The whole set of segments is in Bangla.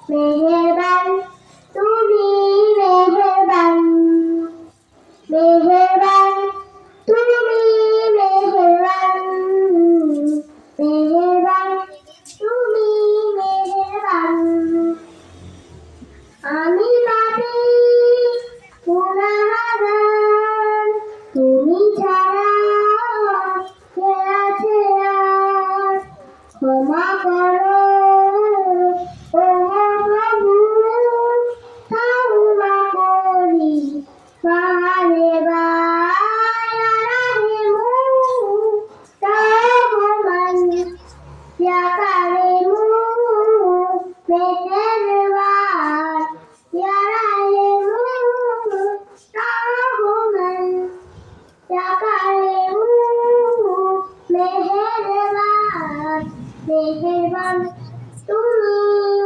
মেহেরবান তুমি মেহেরবান মেহেরবান তুমি মেহেরবান মেহেরবান তুমি মেহেরবান আমি পাপী গুনাহগার তুমি ছাড়া কে আছে আর ক্ষমা করো ও প্রভু তওবা করি বারে বারে রাহিমু রহমান ইয়া কারিমু মেহেরবান ইয়া রাহিমু রহমান ইয়া কারিমু মেহেরবান মেহেরবান তুমি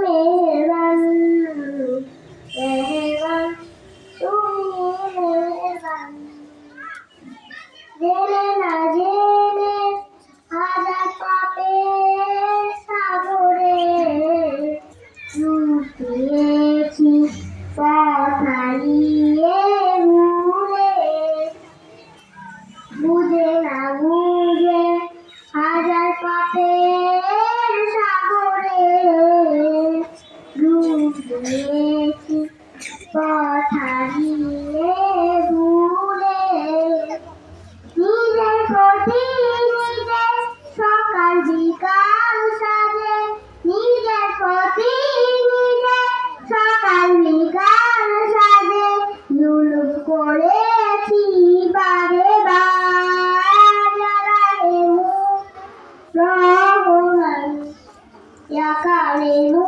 মেহেরবান মেহেরবান তুমি মেহেরবান জেনে না জেনে হাজার পাপের সাগরে ডুব দিয়েছি পথ হারিয়ে ভুলে বুঝে না বুঝে হাজার পাপের সাগরে ডুব দিয়েছি পথ হারিয়ে ভুলে নিজের প্রতি নিজের সকাল বিকাল সাজে নিজের প্রতি নিজের সকাল বিকাল সাজে জুলুম করেছি বারে বারে রহমান ইয়া কারিমু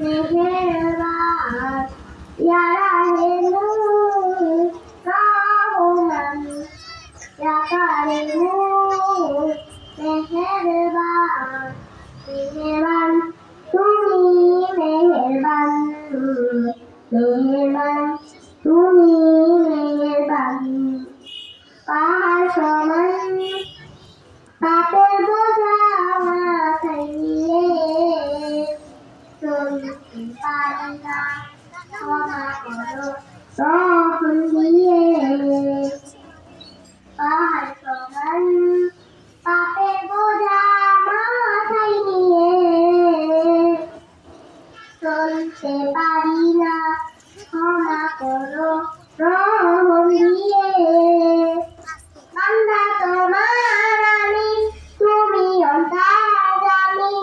মেহেরবান ইয়া রাহিমু রহমান ইয়া কারিমু মেহেরবান মেহেরবান তুমি মেহেরবান মেহেরবান তুমি মেহেরবান পাহাড় সমান পাপের বোঝা মাথায় নিয়ে চলতে পারি না ক্ষমা করো রহম দিয়ে পাহাড় সমান পাপের বোঝা মাথায় নিয়ে চলতে পারি না ক্ষমা করো রহম দিয়ে বান্দা তোমার আমি তুমি অন্তর্যামী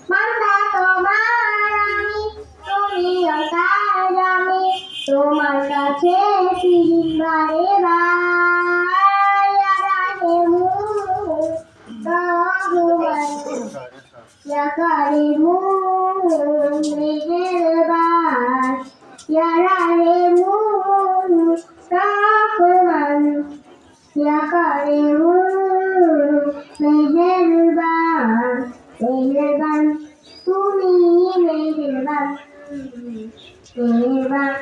বান্দা তোমার আমি তুমি অন্তর্যামী তোমার কাছে ফিরি বারে বারে রাহিমু রহমান ইয়া কারিমু মেহেরবান ইয়া রাহিমু রহমান ইয়া কারিমু মেহেরবান মেহেরবান তুমি মেহেরবান মেহেরবান